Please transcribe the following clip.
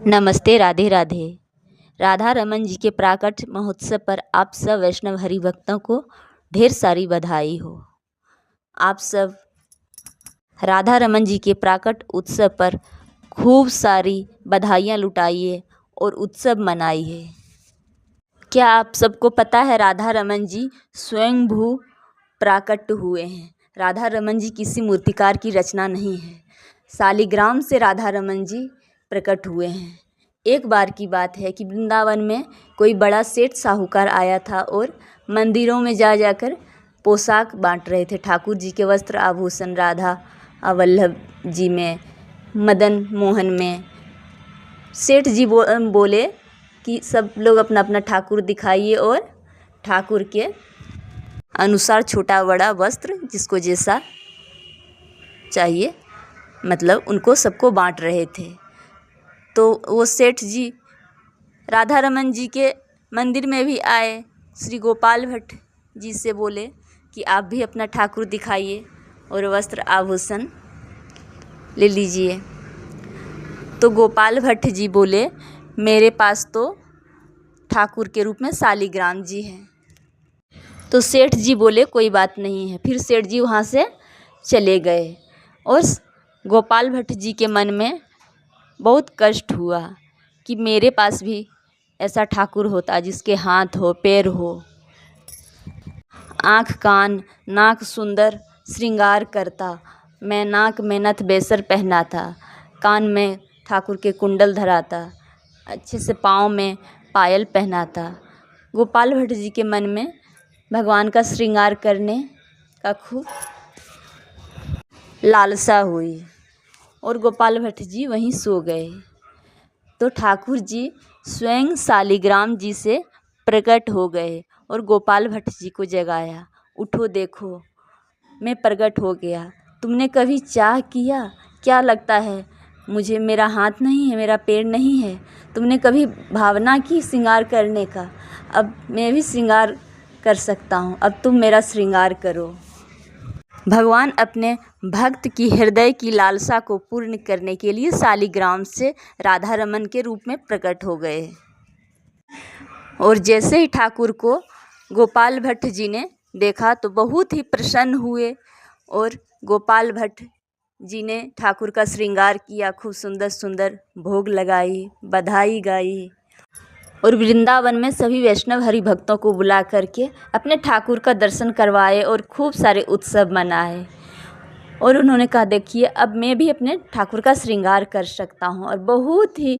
नमस्ते, राधे राधे। राधा रमन जी के प्राकट महोत्सव पर आप सब वैष्णव हरि भक्तों को ढेर सारी बधाई हो। आप सब राधा रमन जी के प्राकट उत्सव पर खूब सारी बधाइयाँ लुटाइए और उत्सव मनाइए। क्या आप सबको पता है राधा रमन जी स्वयंभू प्राकट हुए हैं। राधा रमन जी किसी मूर्तिकार की रचना नहीं है। शालिग्राम से राधा रमन जी प्रकट हुए हैं। एक बार की बात है कि वृंदावन में कोई बड़ा सेठ साहूकार आया था और मंदिरों में जाकर पोशाक बांट रहे थे। ठाकुर जी के वस्त्र आभूषण राधा वल्लभ जी में, मदन मोहन में। सेठ जी बोले कि सब लोग अपना अपना ठाकुर दिखाइए और ठाकुर के अनुसार छोटा बड़ा वस्त्र जिसको जैसा चाहिए, मतलब उनको सबको बांट रहे थे। तो वो सेठ जी राधा रमन जी के मंदिर में भी आए। श्री गोपाल भट्ट जी से बोले कि आप भी अपना ठाकुर दिखाइए और वस्त्र आभूषण ले लीजिए। तो गोपाल भट्ट जी बोले मेरे पास तो ठाकुर के रूप में शालिग्राम जी हैं। तो सेठ जी बोले कोई बात नहीं है। फिर सेठ जी वहाँ से चले गए और गोपाल भट्ट जी के मन में बहुत कष्ट हुआ कि मेरे पास भी ऐसा ठाकुर होता जिसके हाथ हो, पैर हो, आँख कान नाक सुंदर श्रृंगार करता। मैं नाक में नथ बेसर पहनाता, कान में ठाकुर के कुंडल धराता, अच्छे से पाँव में पायल पहनाता। गोपाल भट्ट जी के मन में भगवान का श्रृंगार करने का खूब लालसा हुई और गोपाल भट्ट जी वहीं सो गए। तो ठाकुर जी स्वयं शालिग्राम जी से प्रकट हो गए और गोपाल भट्ट जी को जगाया। उठो देखो मैं प्रकट हो गया। तुमने कभी चाह किया? क्या लगता है मुझे मेरा हाथ नहीं है, मेरा पैर नहीं है? तुमने कभी भावना की श्रृंगार करने का? अब मैं भी श्रृंगार कर सकता हूँ, अब तुम मेरा श्रृंगार करो। भगवान अपने भक्त की हृदय की लालसा को पूर्ण करने के लिए शालिग्राम से राधा रमन के रूप में प्रकट हो गए। और जैसे ही ठाकुर को गोपाल भट्ट जी ने देखा तो बहुत ही प्रसन्न हुए और गोपाल भट्ट जी ने ठाकुर का श्रृंगार किया, खूब सुंदर सुंदर भोग लगाई, बधाई गाई और वृंदावन में सभी वैष्णव हरि भक्तों को बुला करके अपने ठाकुर का दर्शन करवाए और खूब सारे उत्सव मनाए। और उन्होंने कहा देखिए अब मैं भी अपने ठाकुर का श्रृंगार कर सकता हूँ। और बहुत ही